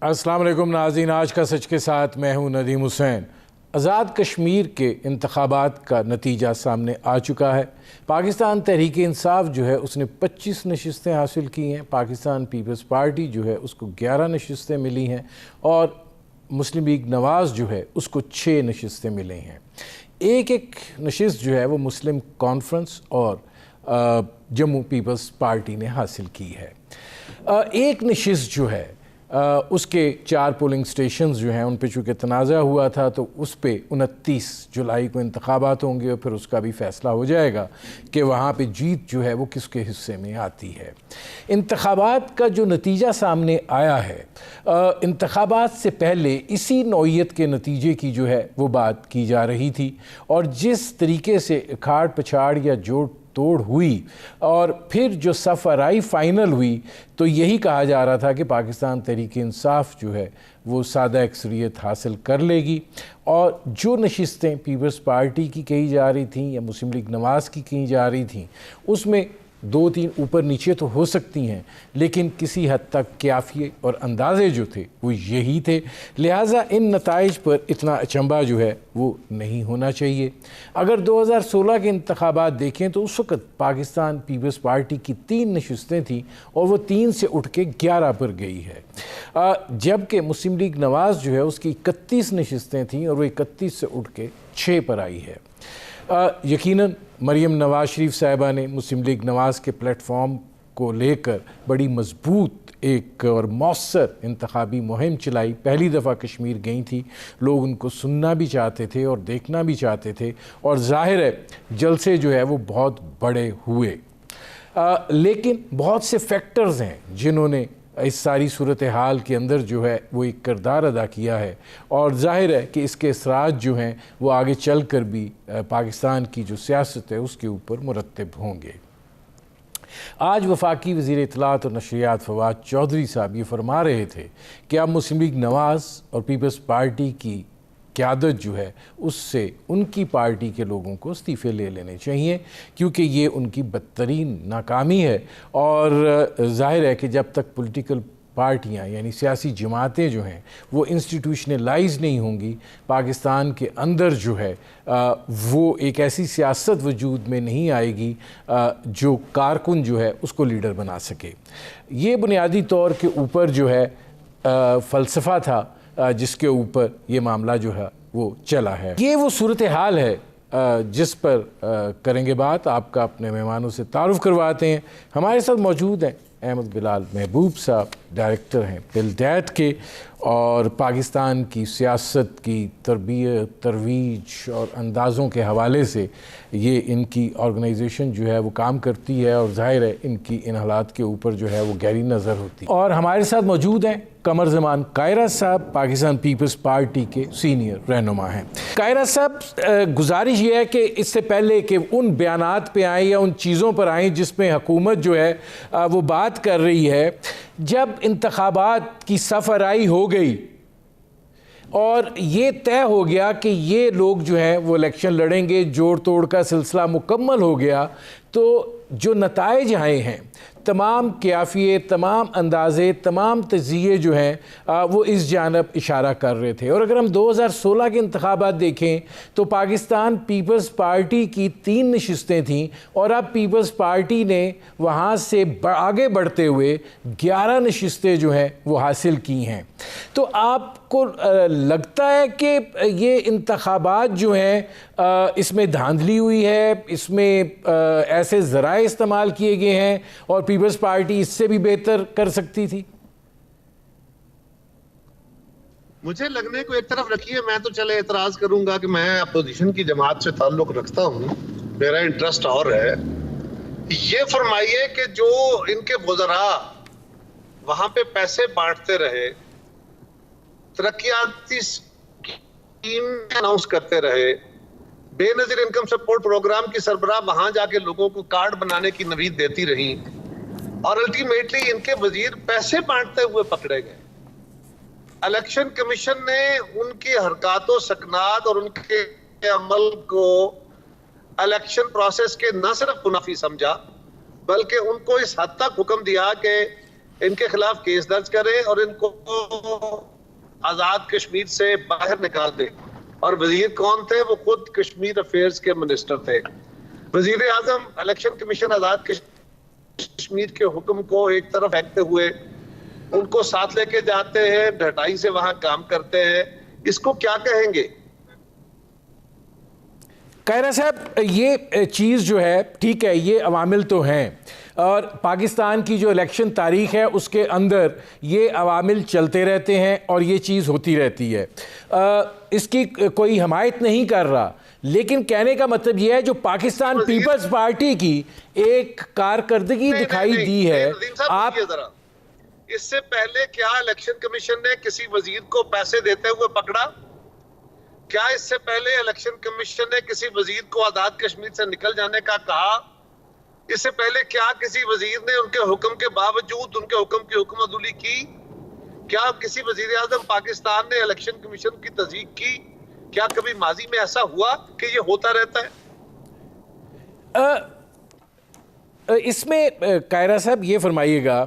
अस्सलाम वालेकुम नाज़रीन, आज का सच के साथ मैं हूं नदीम हुसैन। आज़ाद कश्मीर के इंतखाबात का नतीजा सामने आ चुका है। पाकिस्तान तहरीक इंसाफ जो है उसने 25 नशिस्तें हासिल की हैं। पाकिस्तान पीपल्स पार्टी जो है उसको 11 नशिस्तें मिली हैं और मुस्लिम लीग नवाज़ जो है उसको 6 नशिस्तें मिली हैं। एक एक नशिस्त जो है वो मुस्लिम कॉन्फ्रेंस और जम्मू पीपल्स पार्टी ने हासिल की है। एक नशिस्त जो है उसके 4 पोलिंग स्टेशंस जो हैं उन पे चूँकि तनाज़ा हुआ था तो उस पे 29 जुलाई को इंतखाबात होंगे और फिर उसका भी फ़ैसला हो जाएगा कि वहाँ पे जीत जो है वो किसके हिस्से में आती है। इंतखाबात का जो नतीजा सामने आया है, इंतखाबात से पहले इसी नौइयत के नतीजे की जो है वो बात की जा रही थी और जिस तरीके से इखाड़ पछाड़ या जोड़ तोड़ हुई और फिर जो सफ़राई फ़ाइनल हुई तो यही कहा जा रहा था कि पाकिस्तान तहरीक इंसाफ जो है वो सादा अक्सरियत हासिल कर लेगी और जो नशिस्तें पीपल्स पार्टी की कही जा रही थीं या मुस्लिम लीग नवाज़ की कही जा रही थीं उसमें 2-3 ऊपर नीचे तो हो सकती हैं, लेकिन किसी हद तक क्याफिए और अंदाज़े जो थे वो यही थे। लिहाजा इन नताइज पर इतना अचंभा जो है वो नहीं होना चाहिए। अगर 2016 के इंतखाबात देखें तो उस वक़्त पाकिस्तान पीपल्स पार्टी की 3 नशिस्तें थीं और वो 3 से उठ के 11 पर गई है, जबकि मुस्लिम लीग नवाज़ जो है उसकी 31 नशिस्तें थीं और वो 31 से उठ के 6 पर आई है। यकीनन मरीम नवाज़ शरीफ साहिबा ने मुस्लिम लीग नवाज़ के प्लेटफॉर्म को लेकर बड़ी मजबूत एक और मौसर इंतखाबी मुहिम चलाई। पहली दफ़ा कश्मीर गई थी, लोग उनको सुनना भी चाहते थे और देखना भी चाहते थे और ज़ाहिर है जलसे जो है वो बहुत बड़े हुए। लेकिन बहुत से फैक्टर्स हैं जिन्होंने इस सारी सूरत हाल के अंदर जो है वो एक किरदार अदा किया है और ज़ाहिर है कि इसके असरात जो हैं वो आगे चल कर भी पाकिस्तान की जो सियासत है उसके ऊपर मुरतब होंगे। आज वफाकी वज़ीर इत्तलात और नशरियात फवाद चौधरी साहब ये फरमा रहे थे कि अब मुस्लिम लीग नवाज़ और पीपल्स पार्टी की क़यादत जो है उससे उनकी पार्टी के लोगों को इस्तीफ़े ले लेने चाहिए क्योंकि ये उनकी बदतरीन नाकामी है और ज़ाहिर है कि जब तक पॉलिटिकल पार्टियां यानी सियासी जमातें जो हैं वो इंस्टीट्यूशनलाइज नहीं होंगी, पाकिस्तान के अंदर जो है वो एक ऐसी सियासत वजूद में नहीं आएगी जो कारकुन जो है उसको लीडर बना सके। ये बुनियादी तौर के ऊपर जो है फ़लसफ़ा था जिसके ऊपर ये मामला जो है वो चला है। ये वो सूरत हाल है जिस पर करेंगे बात। आपका अपने मेहमानों से तारुफ़ करवाते हैं। हमारे साथ मौजूद हैं अहमद बिलाल महबूब साहब, डायरेक्टर हैं बिलडैट के और पाकिस्तान की सियासत की तरबियत तरवीज और अंदाज़ों के हवाले से ये इनकी ऑर्गेनाइजेशन जो है वो काम करती है और ज़ाहिर है इनकी इन हालात के ऊपर जो है वो गहरी नज़र होती है। और हमारे साथ मौजूद हैं कमर ज़मान कायरा साहब, पाकिस्तान पीपल्स पार्टी के सीनियर रहनुमा हैं। कायरा साहब, गुजारिश ये है कि इससे पहले कि उन बयानात पे आएँ या उन चीज़ों पर आएँ जिसमें हुकूमत जो है वो बात कर रही है, जब इंतखाबात की सफ़राई हो गई और ये तय हो गया कि ये लोग जो हैं वो इलेक्शन लड़ेंगे, जोड़ तोड़ का सिलसिला मुकम्मल हो गया, तो जो नताइज आए हैं तमाम क्याफिए, तमाम अंदाज़े, तमाम तज़िये जो हैं वो इस जानब इशारा कर रहे थे। और अगर हम 2016 के इंतखाबात देखें तो पाकिस्तान पीपल्स पार्टी की 3 नशिस्तें थीं और अब पीपल्स पार्टी ने वहाँ से आगे बढ़ते हुए 11 नशिस्तें जो हैं वो हासिल की हैं। तो आपको लगता है कि ये इंतखाबात जो हैं इसमें धांधली हुई है, इसमें ऐसे ज़राए इस्तेमाल किए गए हैं और पीपल्स पार्टी इससे भी बेहतर कर सकती थी? मुझे लगने को एक तरफ रखिए, मैं तो चले एतराज करूंगा कि मैं अपोजिशन की जमात से ताल्लुक रखता हूं, मेरा इंटरेस्ट और है। ये फरमाइए कि जो इनके वज़रा वहां पे पैसे बांटते रहे, तरक्याती स्कीम अनाउंस करते रहे, बेनजीर इनकम सपोर्ट प्रोग्राम की सरबराह वहां जाके लोगों को कार्ड बनाने की नवीद देती रही और अल्टीमेटली इनके वजीर पैसे बांटते हुए पकड़े गए। इलेक्शन कमीशन ने उनकी हरकतों सकनात और उनके अमल को इलेक्शन प्रोसेस के न सिर्फ मुनाफी समझा बल्कि उनको इस हद तक हुक्म दिया कि इनके खिलाफ केस दर्ज करें और इनको आजाद कश्मीर से बाहर निकाल दें। और वजीर कौन थे? वो खुद कश्मीर अफेयर्स के मिनिस्टर थे। वजीर आजम इलेक्शन कमीशन आजाद कश्मीर के हुक्म को एक तरफ फेंकते हुए उनको साथ लेके जाते हैं, ढटाई से वहां काम करते हैं। इसको क्या कहेंगे? कायरा साहब, ये चीज़ जो है, ठीक है, ये अवामिल तो हैं और पाकिस्तान की जो इलेक्शन तारीख है उसके अंदर ये अवामिल चलते रहते हैं और ये चीज़ होती रहती है। इसकी कोई हमायत नहीं कर रहा, लेकिन कहने का मतलब ये है जो पाकिस्तान पीपल्स पार्टी की एक कारकर्दगी दिखाई दी है। आप जरा इससे पहले क्या इलेक्शन कमीशन ने किसी वजीर को पैसे देते हुए पकड़ा? क्या इससे पहले इलेक्शन कमीशन ने किसी वजीर को आजाद कश्मीर से निकल जाने का कहा? इससे पहले क्या किसी वजीर ने उनके हुक्म के बावजूद उनके हुक्म की हुक्मअदुली की? क्या किसी वजीर आजम पाकिस्तान ने इलेक्शन कमीशन की तस्दीक की? क्या कभी माजी में ऐसा हुआ कि ये होता रहता है? इसमें कायरा साहब ये फरमाइएगा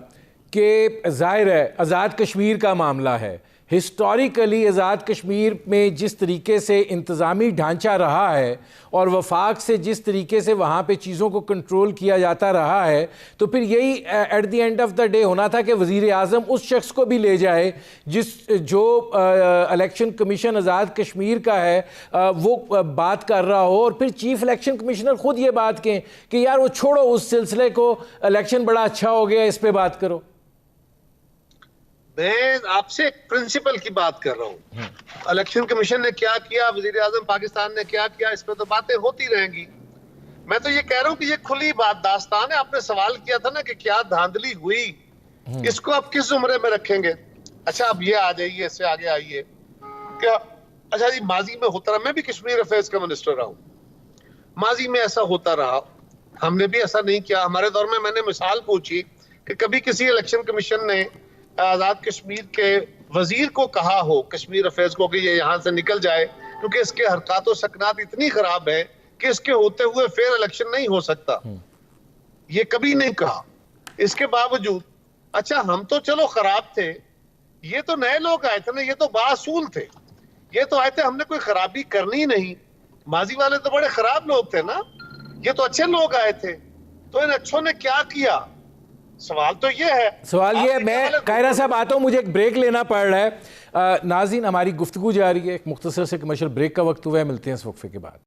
कि जाहिर है आज़ाद कश्मीर का मामला है। हिस्टोरिकली आज़ाद कश्मीर में जिस तरीके से इंतज़ामी ढांचा रहा है और वफाक से जिस तरीके से वहाँ पे चीज़ों को कंट्रोल किया जाता रहा है, तो फिर यही at the end of the day होना था कि वज़ीर आज़म उस शख्स को भी ले जाए जो इलेक्शन कमीशन आज़ाद कश्मीर का है वो बात कर रहा हो, और फिर चीफ इलेक्शन कमिश्नर ख़ुद ये बात कहें कि यार वो छोड़ो उस सिलसिले को, इलेक्शन बड़ा अच्छा हो गया, इस पर बात करो। मैं आपसे एक प्रिंसिपल की बात कर रहा हूं। इलेक्शन कमीशन ने क्या किया, वजीर आजम पाकिस्तान ने क्या किया, इस पर तो बातें होती रहेंगी। मैं तो ये कह रहा हूं कि ये खुली बात दास्तान है। आपने सवाल किया था ना कि क्या धांधली हुई, इसको आप किस उम्र में रखेंगे? अच्छा, अब ये आ जाइए, इससे आगे आइए। क्या अच्छा जी, माजी में होता रहा, मैं भी कश्मीर अफेयर्स का मिनिस्टर रहा हूं, माजी में ऐसा होता रहा, हमने भी ऐसा नहीं किया। हमारे दौर में मैंने मिसाल पूछी कि कभी किसी इलेक्शन कमीशन ने आजाद कश्मीर के वजीर को कहा हो कश्मीर अफेयर्स को कि ये यहाँ से निकल जाए क्योंकि इसके हरकत और सकनात इतनी खराब है कि इसके होते हुए फेयर इलेक्शन नहीं हो सकता? ये कभी नहीं कहा। इसके बावजूद अच्छा, हम तो चलो खराब थे, ये तो नए लोग आए थे ना, ये तो बासूल थे, ये तो आए थे, हमने कोई खराबी करनी नहीं। माजी वाले तो बड़े खराब लोग थे ना, ये तो अच्छे लोग आए थे। तो इन अच्छों ने क्या किया? सवाल तो ये है। सवाल ये है, मैं कायरा साहब आता हूँ, मुझे एक ब्रेक लेना पड़ रहा है। नाज़रीन, हमारी गुफ्तगू जारी है, एक मुख्तसर से कमर्शियल ब्रेक का वक्त हुआ है, मिलते हैं इस वक्फे के बाद।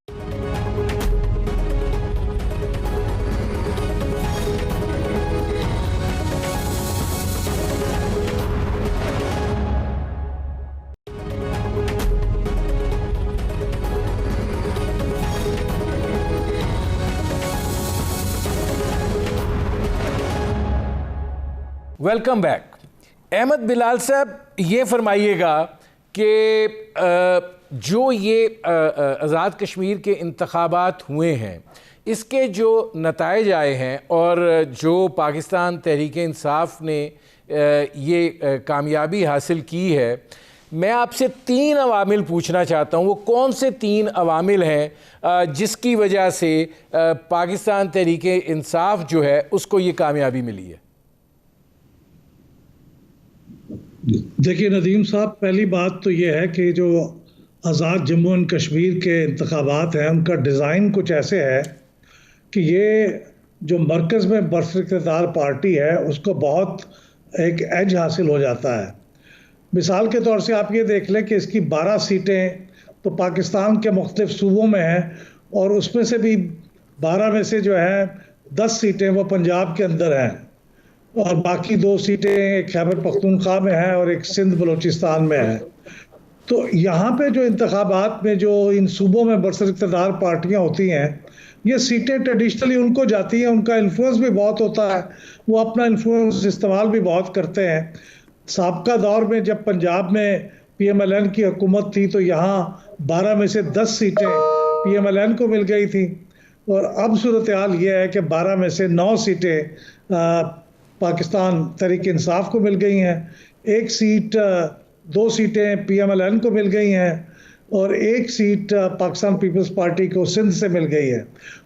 Welcome back. अहमद बिलाल साहब, ये फरमाइएगा कि जो ये आज़ाद कश्मीर के इंतखाबात हुए हैं, इसके जो नताइज आए हैं और जो पाकिस्तान तहरीक इंसाफ ने ये कामयाबी हासिल की है, मैं आपसे 3 अवामिल पूछना चाहता हूँ। वो कौन से 3 अवामिल हैं जिसकी वजह से पाकिस्तान तहरीक इंसाफ जो है उसको ये कामयाबी मिली है? देखिए नदीम साहब, पहली बात तो ये है कि जो आज़ाद जम्मू एंड कश्मीर के इंतखाबात हैं उनका डिज़ाइन कुछ ऐसे है कि ये जो मरकज़ में बरइख्तियार पार्टी है उसको बहुत एक एज हासिल हो जाता है। मिसाल के तौर से आप ये देख लें कि इसकी 12 सीटें तो पाकिस्तान के मुख्तलिफ सूबों में हैं और उसमें से भी 12 में से जो है 10 सीटें वो पंजाब के अंदर हैं और बाकी 2 सीटें एक खैबर पख्तूनख्वा में है और एक सिंध बलूचिस्तान में है। तो यहाँ पे जो इंतखाबात में जो इन सूबों में बरइख्तियार पार्टियाँ होती हैं, ये सीटें ट्रेडिशनली उनको जाती हैं, उनका इन्फ्लुएंस भी बहुत होता है, वो अपना इन्फ्लुएंस इस्तेमाल भी बहुत करते हैं। साबका दौर में जब पंजाब में PMLN की हुकूमत थी तो यहाँ 12 में से 10 सीटें PMLN को मिल गई थी और अब सूरत हाल ये है कि 12 में से 9 सीटें पाकिस्तान तहरीक इंसाफ को मिल गई हैं, 2 सीटें PMLN को मिल गई हैं और 1 सीट पाकिस्तान पीपल्स पार्टी को सिंध से मिल गई है।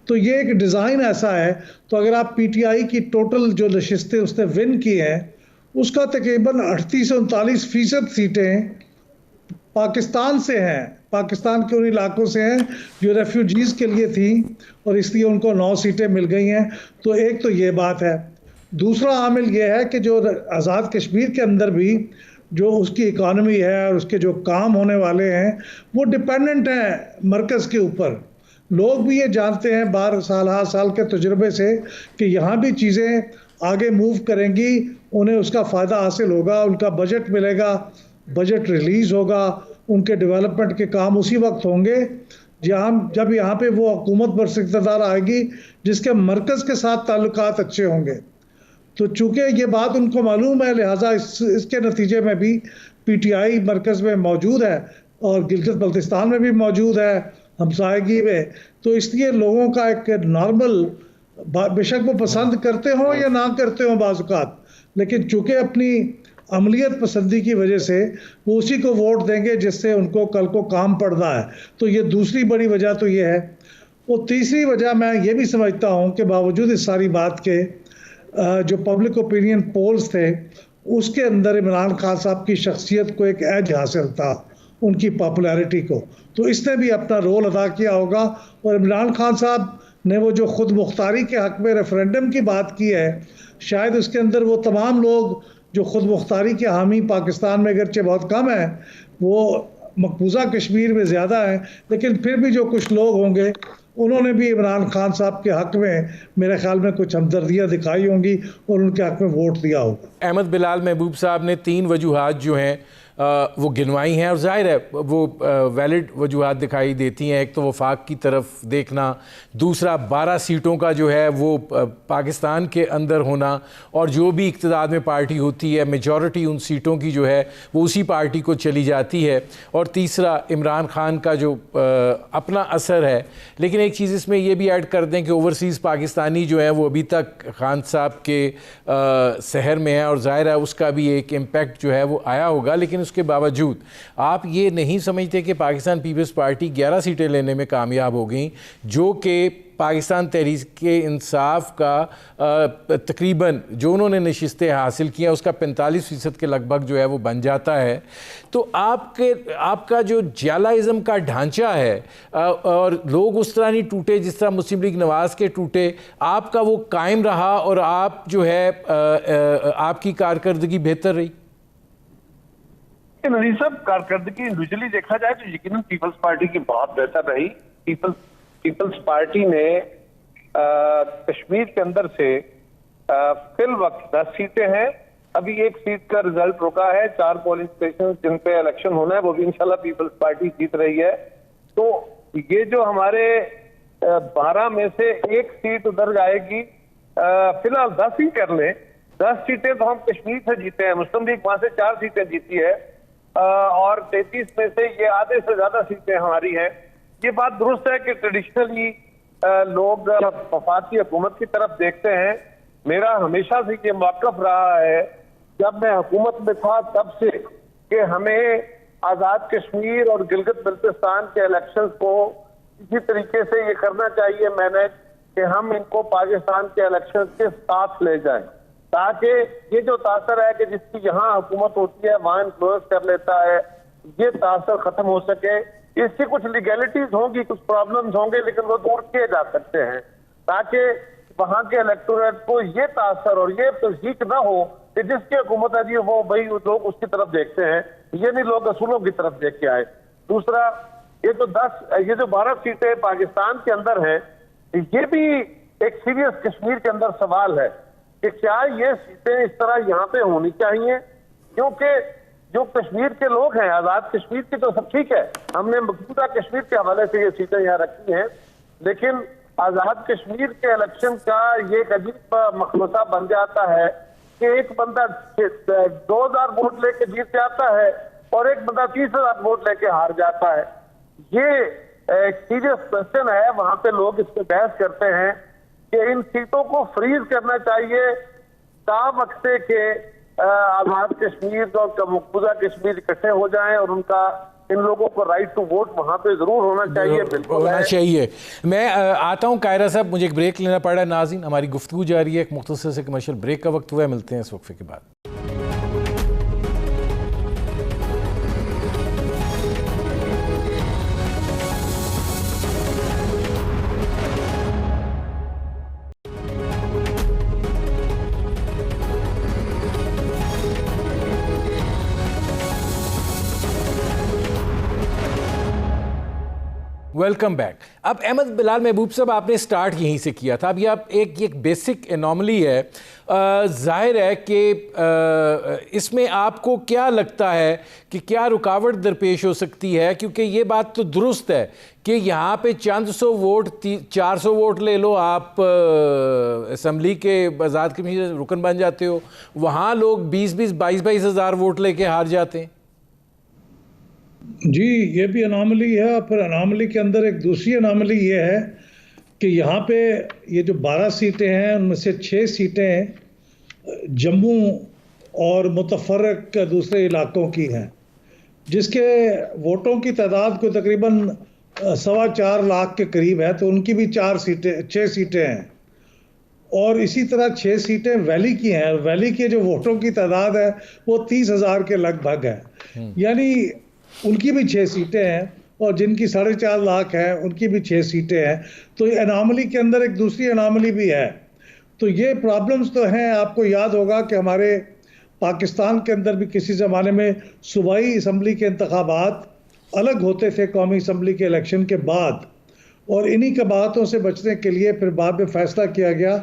तो ये एक डिज़ाइन ऐसा है। तो अगर आप PTI की टोटल जो नशिस्तें उसने विन की हैं उसका तकरीबन 38-39% सीटें पाकिस्तान से हैं, पाकिस्तान के उन इलाकों से हैं जो रेफ्यूजीज़ के लिए थी, और इसलिए उनको 9 सीटें मिल गई हैं। तो एक तो ये बात है। दूसरा आमिल ये है कि जो आज़ाद कश्मीर के अंदर भी जो उसकी इकानमी है और उसके जो काम होने वाले हैं वो डिपेंडेंट हैं मरकज़ के ऊपर। लोग भी ये जानते हैं 12 साल के तजुर्बे से कि यहाँ भी चीज़ें आगे मूव करेंगी, उन्हें उसका फ़ायदा हासिल होगा, उनका बजट मिलेगा, बजट रिलीज़ होगा, उनके डेवलपमेंट के काम उसी वक्त होंगे जब यहाँ पे वो हुकूमत बरइख्तियार आएगी जिसके मरकज़ के साथ ताल्लुकात अच्छे होंगे। तो चूँकि ये बात उनको मालूम है, लिहाजा इसके नतीजे में भी PTI मरकज़ में मौजूद है और गिलगित बल्तिस्तान में भी मौजूद है, हमसायगी में। तो इसलिए लोगों का एक नॉर्मल, बेशक वो पसंद करते हों या ना करते हों बाज़-औक़ात, लेकिन चूँकि अपनी अमलियत पसंदी की वजह से वो उसी को वोट देंगे जिससे उनको कल को काम पड़ना है। तो ये दूसरी बड़ी वजह तो ये है। और तीसरी वजह मैं ये भी समझता हूँ कि बावजूद इस सारी बात के जो पब्लिक ओपिनियन पोल्स थे उसके अंदर इमरान खान साहब की शख्सियत को एक एज हासिल था, उनकी पॉपुलैरिटी को, तो इसने भी अपना रोल अदा किया होगा। और इमरान खान साहब ने वो जो खुद मुख्तारी के हक़ में रेफरेंडम की बात की है, शायद उसके अंदर वो तमाम लोग जो खुद मुख्तारी के हामी पाकिस्तान में अगरचे बहुत कम है, वो मकबूजा कश्मीर में ज़्यादा है, लेकिन फिर भी जो कुछ लोग होंगे उन्होंने भी इमरान खान साहब के हक़ में मेरे ख्याल में कुछ हमदर्दियाँ दिखाई होंगी और उनके हक़ में वोट दिया होगा। अहमद बिलाल महबूब साहब ने 3 वजूहात जो हैं वो गिनवाई हैं और ज़ाहिर है वो वैलिड वजूहात दिखाई देती हैं। एक तो वफाक की तरफ देखना, दूसरा 12 सीटों का जो है वो पाकिस्तान के अंदर होना और जो भी इक़्तिदार में पार्टी होती है मेजॉरिटी उन सीटों की जो है वो उसी पार्टी को चली जाती है, और तीसरा इमरान खान का जो अपना असर है। लेकिन एक चीज़ इसमें ये भी ऐड कर दें कि ओवरसीज़ पाकिस्तानी जो हैं वो अभी तक खान साहब के शहर में है और ज़ाहिर है उसका भी एक इम्पैक्ट जो है वो आया होगा। लेकिन उसके बावजूद आप ये नहीं समझते कि पाकिस्तान पीपल्स पार्टी 11 सीटें लेने में कामयाब हो गई, जो कि पाकिस्तान तहरीक-ए-इंसाफ का तकरीबन जो उन्होंने नशिस्तें हासिल की हैं उसका 45% के लगभग जो है वो बन जाता है। तो आपका जो जियालाइज़म का ढांचा है और लोग उस तरह नहीं टूटे जिस तरह मुस्लिम लीग नवाज़ के टूटे, आपका वो कायम रहा और आप जो है आपकी कारकर्दगी बेहतर रही। नजीर साहब, कारकर्दगी इंडिविजुअली देखा जाए तो यकीनन पीपल्स पार्टी की बहुत बेहतर रही। पीपल्स पार्टी ने कश्मीर के अंदर से फिल वक्त 10 सीटें हैं। अभी 1 सीट का रिजल्ट रुका है, 4 पोलिंग स्टेशन जिन पे इलेक्शन होना है वो भी इंशाल्लाह पीपल्स पार्टी जीत रही है। तो ये जो हमारे 12 में से 1 सीट उधर जाएगी, फिलहाल 10 ही कर लें, 10 सीटें तो हम कश्मीर से जीते हैं, मुस्लिम लीग वहां से 4 सीटें जीती है और 33 में से ये आधे से ज्यादा सीटें हमारी हैं। ये बात दुरुस्त है कि ट्रेडिशनली लोग वफाकी हुकूमत की तरफ देखते हैं। मेरा हमेशा से ये मौक़िफ़ रहा है, जब मैं हुकूमत में था तब से, कि हमें आज़ाद कश्मीर और गिलगित बल्तिस्तान के इलेक्शन को इसी तरीके से ये करना चाहिए मैनेज कि हम इनको पाकिस्तान के इलेक्शन के साथ ले जाएं, ताकि ये जो तासर है कि जिसकी यहाँ हुकूमत होती है वहां इन्फ्लुएंस कर लेता है, ये तासर खत्म हो सके। इसकी कुछ लीगैलिटीज होंगी, कुछ प्रॉब्लम्स होंगे, लेकिन वो दूर किए जा सकते हैं ताकि वहां के इलेक्टोरेट को ये तासर और ये तस्दीक ना हो कि जिसकी हुकूमत है जी वो भाई लोग उसकी तरफ देखते हैं, ये नहीं लोग असूलों की तरफ देख के आए। दूसरा, ये जो 12 सीटें पाकिस्तान के अंदर हैं, ये भी एक सीरियस कश्मीर के अंदर सवाल है कि क्या ये सीटें इस तरह यहाँ पे होनी चाहिए, क्योंकि जो कश्मीर के लोग हैं, आजाद कश्मीर की तो सब ठीक है, हमने मकबूजा कश्मीर के हवाले से ये सीटें यहाँ रखी हैं, लेकिन आजाद कश्मीर के इलेक्शन का ये एक अजीब मखमसा बन जाता है कि एक बंदा 2000 वोट लेके जीत जाता है और एक बंदा 30,000 वोट लेके हार जाता है। ये एक सीरियस क्वेश्चन है, वहां पे लोग इस पे बहस करते हैं कि इन सीटों को फ्रीज करना चाहिए तावक्ते के आजाद कश्मीर और मकबूजा कश्मीर इकट्ठे हो जाएं और उनका इन लोगों को राइट टू वोट वहां पे जरूर होना चाहिए, बिल्कुल होना चाहिए। मैं आता हूं कायरा साहब, मुझे एक ब्रेक लेना पड़ा है। नाज़रीन, हमारी गुफ्तगू जारी है, एक मुख्तसर से कमर्शियल ब्रेक का वक्त हुआ है, मिलते हैं इस वक्फे के बाद। Welcome back. अब अहमद बिलाल महबूब साहब, आपने स्टार्ट यहीं से किया था। अब ये आप एक बेसिक एनॉमली है। जाहिर है कि इसमें आपको क्या लगता है कि क्या रुकावट दरपेश हो सकती है, क्योंकि ये बात तो दुरुस्त है कि यहाँ पे चंद सौ वोट 400 वोट ले लो, आप असम्बली के आज़ाद कश्मीर रुकन बन जाते हो, वहाँ लोग 20-20 22-22 हज़ार वोट लेके हार जाते हैं। जी, ये भी अनामली है। और फिर अनामली के अंदर एक दूसरी अनामली ये है कि यहाँ पे ये जो 12 सीटें हैं उनमें से 6 सीटें जम्मू और मुतफर्रक दूसरे इलाकों की हैं, जिसके वोटों की तादाद को तकरीबन 4.25 लाख के करीब है। तो उनकी भी 6 सीटें हैं। और इसी तरह 6 सीटें वैली की हैं। वैली के जो वोटों की तादाद है वो 30,000 के लगभग है। यानी उनकी भी 6 सीटें हैं, और जिनकी 4.5 लाख है उनकी भी 6 सीटें हैं। तो अनामली के अंदर एक दूसरी अनामली भी है। तो ये प्रॉब्लम्स तो हैं। आपको याद होगा कि हमारे पाकिस्तान के अंदर भी किसी ज़माने में सूबाई असम्बली के इंतखाबात अलग होते थे कौमी असम्बली के इलेक्शन के बाद, और इन्हीं कबाहतों से बचने के लिए फिर बाद में फ़ैसला किया गया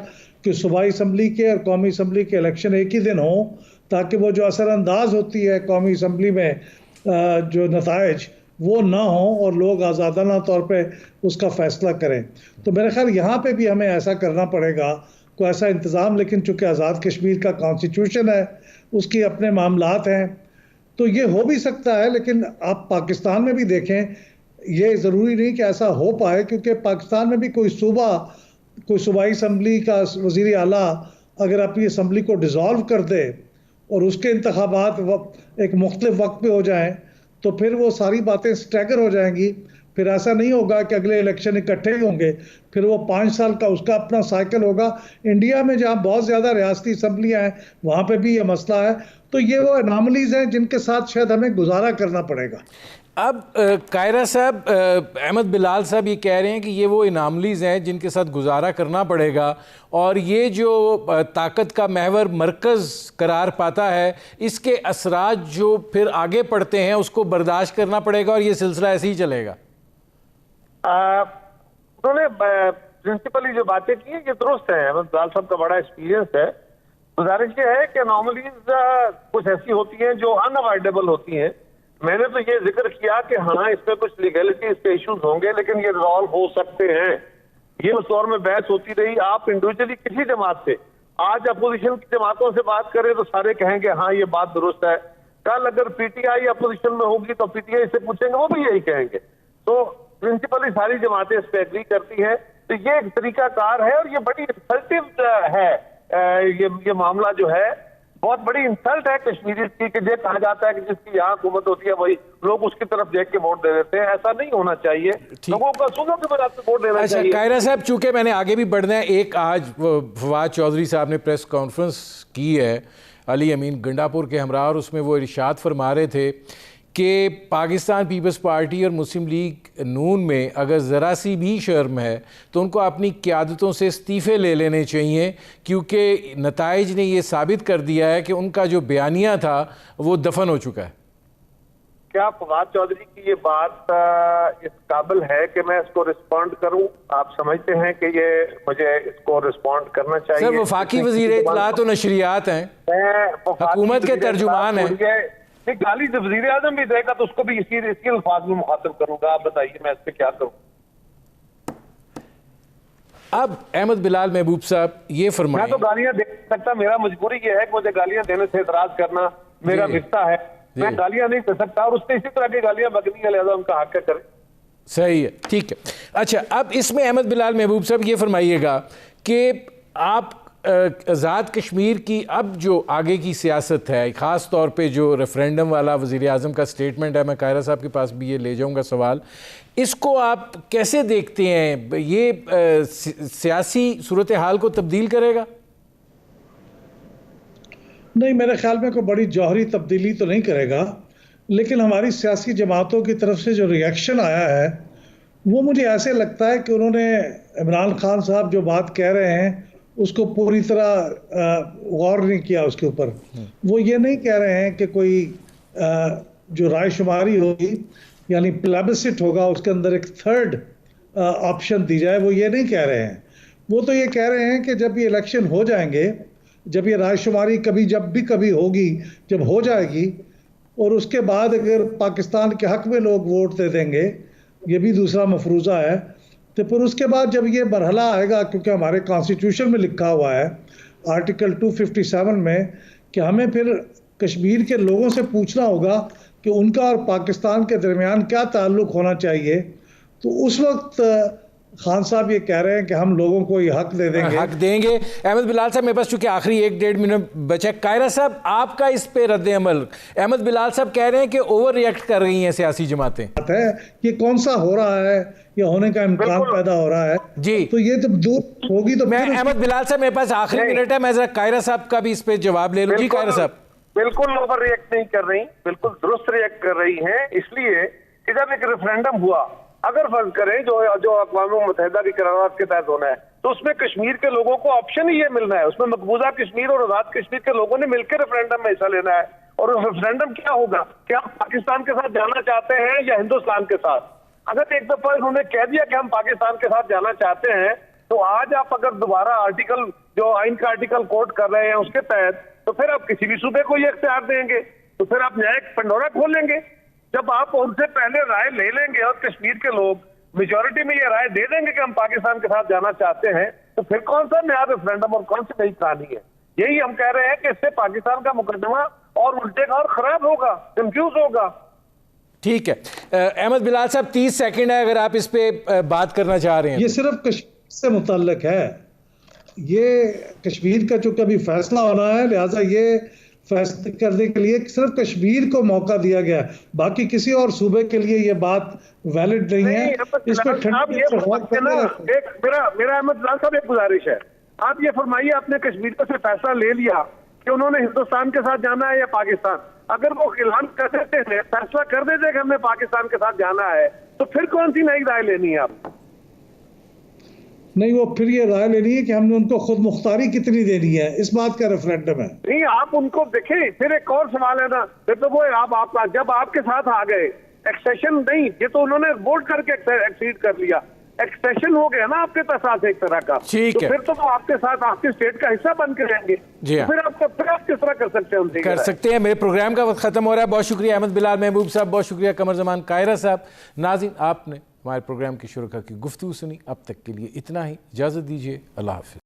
कि सूबाई असम्बली के और कौमी असम्बली के इलेक्शन एक ही दिन हो, ताकि वो जो असरअंदाज होती है कौमी असम्बली में जो नताइज वो ना हो और लोग आज़ादाना तौर पे उसका फ़ैसला करें। तो मेरे ख्याल यहाँ पे भी हमें ऐसा करना पड़ेगा, कोई ऐसा इंतज़ाम। लेकिन चूँकि आज़ाद कश्मीर का कॉन्स्टिट्यूशन है, उसकी अपने मामलात हैं, तो ये हो भी सकता है। लेकिन आप पाकिस्तान में भी देखें, ये ज़रूरी नहीं कि ऐसा हो पाए, क्योंकि पाकिस्तान में भी कोई सूबाई असम्बली का वज़ीर आला अगर अपनी असम्बली को डिज़ोल्व कर दे और उसके इंतखाबात एक मुख्तलिफ वक्त पे हो जाएं, तो फिर वो सारी बातें स्टैगर हो जाएंगी। फिर ऐसा नहीं होगा कि अगले इलेक्शन इकट्ठे ही होंगे, फिर वो 5 साल का उसका अपना साइकिल होगा। इंडिया में जहाँ बहुत ज़्यादा रियासती असम्बलियाँ हैं वहाँ पे भी ये मसला है। तो ये वो एनामलीज हैं जिनके साथ शायद हमें गुजारा करना पड़ेगा। अब कायरा साहब, अहमद बिलाल साहब ये कह रहे हैं कि ये वो इनामलीज़ हैं जिनके साथ गुजारा करना पड़ेगा, और ये जो ताकत का महवर मरकज़ करार पाता है, इसके असरात जो फिर आगे पड़ते हैं उसको बर्दाश्त करना पड़ेगा, और ये सिलसिला ऐसे ही चलेगा। उन्होंने प्रिंसिपली जो बातें की ये दुरुस्त है। अहमद बिलाल साहब का बड़ा एक्सपीरियंस है। गुजारिश ये है कि अनोमलीज कुछ ऐसी होती हैं जो अनअवॉइडेबल होती हैं। मैंने तो ये जिक्र किया कि हाँ, इसमें कुछ लीगलिटीज के इश्यूज होंगे, लेकिन ये रिजॉल्व हो सकते हैं। ये उस दौर में बहस होती रही। आप इंडिविजुअली किसी जमात से आज अपोजिशन की जमातों से बात करें तो सारे कहेंगे हाँ ये बात दुरुस्त है। कल अगर पीटीआई अपोजिशन में होगी तो पीटीआई से पूछेंगे, वो भी यही कहेंगे। तो प्रिंसिपली सारी जमातें इस पर एग्री करती है। तो ये एक तरीकाकार है, और ये बड़ी इंसल्टिव है। ये मामला जो है बहुत बड़ी इंसल्ट है कश्मीरी की, कि ये कहा जाता है कि जिसकी यहाँ हुकूमत होती है वही लोग उसकी तरफ देख के वोट दे देते हैं। ऐसा नहीं होना चाहिए। लोगों का सुनो के बाद आपको वोट देना चाहिए। कायरा साहब, चूंकि मैंने आगे भी बढ़ना है, एक आज फवाद चौधरी साहब ने प्रेस कॉन्फ्रेंस की है अली अमीन गंडापुर के हमरा, और उसमें वो इरशाद फरमा रहे थे कि पाकिस्तान पीपल्स पार्टी और मुस्लिम लीग नून में अगर ज़रा सी भी शर्म है तो उनको अपनी क़यादतों से इस्तीफ़े ले लेने चाहिए, क्योंकि नताइज ने ये साबित कर दिया है कि उनका जो बयानिया था वो दफन हो चुका है। क्या फवाद चौधरी की ये बात इस काबिल है कि मैं इसको रिस्पॉन्ड करूं? आप समझते हैं कि ये मुझे इसको रिस्पॉन्ड करना चाहिए? सर, वफाकी वज़ीर इत्तलात और नशरियात हैं, हुकूमत के तर्जुमान हैं। गाली जब वज़ीर आज़म भी देगा तो उसको भी इसी अल्फाज में मुखातिब करूंगा। आप बताइए मैं इस पे क्या करूं? अब अहमद बिलाल महबूब साहब ये फरमाएं। मैं तो गालियां दे सकता, मेरा मजबूरी ये है कि मुझे गालियां देने से एतराज करना मेरा विरसा है। मैं गालियां नहीं दे सकता, और उससे इसी तरह की गालियां बकनी है, लिहाजा उनका हक करे। सही है, ठीक है। अच्छा, अब इसमें अहमद बिलाल महबूब साहब ये फरमाइएगा कि आप आज़ाद कश्मीर की अब जो आगे की सियासत है, ख़ास तौर पे जो रेफरेंडम वाला वज़ीर आज़म का स्टेटमेंट है, मैं कायरा साहब के पास भी ये ले जाऊंगा सवाल, इसको आप कैसे देखते हैं? ये सियासी सूरत हाल को तब्दील करेगा? नहीं, मेरे ख्याल में कोई बड़ी जौहरी तब्दीली तो नहीं करेगा, लेकिन हमारी सियासी जमातों की तरफ से जो रिएक्शन आया है वो मुझे ऐसे लगता है कि उन्होंने इमरान खान साहब जो बात कह रहे हैं उसको पूरी तरह गौर नहीं किया उसके ऊपर। वो ये नहीं कह रहे हैं कि कोई जो राय शुमारी होगी यानी प्लेबिसिट होगा, उसके अंदर एक थर्ड ऑप्शन दी जाए, वो ये नहीं कह रहे हैं। वो तो ये कह रहे हैं कि जब ये इलेक्शन हो जाएंगे, जब ये रायशुमारी कभी होगी, जब हो जाएगी, और उसके बाद अगर पाकिस्तान के हक में लोग वोट दे देंगे, ये भी दूसरा मफरूज़ा है, तो फिर उसके बाद जब ये मरहला आएगा, क्योंकि हमारे कॉन्स्टिट्यूशन में लिखा हुआ है आर्टिकल 257 में कि हमें फिर कश्मीर के लोगों से पूछना होगा कि उनका और पाकिस्तान के दरमियान क्या ताल्लुक़ होना चाहिए। तो उस वक्त खान साहब ये कह रहे हैं कि हम लोगों को ये हक दे देंगे, हक देंगे। अहमद बिलाल साहब, मेरे पास चूंकि आखिरी 1-1.5 मिनट बचा, कायरा साहब आपका इस पे रद्द अमल। अहमद बिलाल साहब कह रहे हैं कि ओवर रिएक्ट कर रही हैं सियासी जमातें। है ये कौन सा हो रहा है, ये होने का इम्कान पैदा हो रहा है जी। तो ये जब दूर होगी तो मैं अहमद बिलाल साहब, मेरे पास आखिरी मिनट है, मैं जरा कायरा साहब का भी इस पे जवाब ले लूं। जी कायरा साहब। बिल्कुल ओवर रिएक्ट नहीं कर रही, बिल्कुल दुरुस्त रिएक्ट कर रही हैं। इसलिए कि जब एक रेफरेंडम हुआ, अगर फर्ज करें जो अक़वाम मुत्तहिदा की करारदाद के तहत होना है, तो उसमें कश्मीर के लोगों को ऑप्शन ही ये मिलना है। उसमें मकबूजा कश्मीर और आजाद कश्मीर के लोगों ने मिलकर रेफरेंडम में हिस्सा लेना है। और उस रेफरेंडम क्या होगा कि आप पाकिस्तान के साथ जाना चाहते हैं या हिंदुस्तान के साथ। अगर एक दफा उन्होंने कह दिया कि हम पाकिस्तान के साथ जाना चाहते हैं, तो आज आप अगर दोबारा आर्टिकल, जो आइन का आर्टिकल कोट कर रहे हैं उसके तहत, तो फिर आप किसी भी सूबे को ये इख्तियार देंगे, तो फिर आप न्यायिक पंडोरा खोलेंगे। जब आप उनसे पहले राय ले लेंगे और कश्मीर के लोग मेजॉरिटी में ये राय दे देंगे कि हम पाकिस्तान के साथ जाना चाहते हैं, तो फिर कौन सा नया रेफरेंडम और कौन सी नई कहानी है। यही हम कह रहे हैं कि इससे पाकिस्तान का मुकदमा और उल्टेगा और खराब होगा, कंफ्यूज होगा। ठीक है अहमद बिलाल साहब, 30 सेकंड है, अगर आप इस पे बात करना चाह रहे हैं। ये सिर्फ कश्मीर से मुतल्लिक है, ये कश्मीर का जो कभी फैसला होना है, लिहाजा ये फैसले करने के लिए सिर्फ कश्मीर को मौका दिया गया है, बाकी किसी और सूबे के लिए ये बात वैलिड नहीं है। इस पर मेरा अहमद बिलाल साहब एक गुजारिश है, आप ये फरमाइए, आपने कश्मीर से फैसला ले लिया कि उन्होंने हिंदुस्तान के साथ जाना है या पाकिस्तान, अगर वो ऐलान कर देते हैं, फैसला कर देते कि हमने पाकिस्तान के साथ जाना है, तो फिर कौन सी नई राय लेनी है आप? नहीं, वो फिर ये राय लेनी है कि हमने उनको खुद मुख्तारी कितनी देनी है, इस बात का रेफरेंडम है। नहीं, आप उनको देखें। फिर एक और सवाल है ना, फिर तो वो आप जब आपके साथ आ गए, एक्सेशन नहीं, ये तो उन्होंने वोट करके एक्सीड कर लिया, एक्सटेंशन हो गया ना आपके साथ एक तरह का, ठीक है। फिर तो आपके साथ आपके स्टेट का हिस्सा बन के रहेंगे। जी हाँ। फिर आप किस तरह कर सकते हैं? कर सकते हैं। मेरे प्रोग्राम का वक्त खत्म हो रहा है। बहुत शुक्रिया अहमद बिलाल महबूब साहब, बहुत शुक्रिया कमर जमान कायरा साहब। नाज़रीन, आपने हमारे प्रोग्राम की शुरुआत की गुफ्तगू सुनी। अब तक के लिए इतना ही, इजाज़त दीजिए, अल्लाह हाफ़िज़।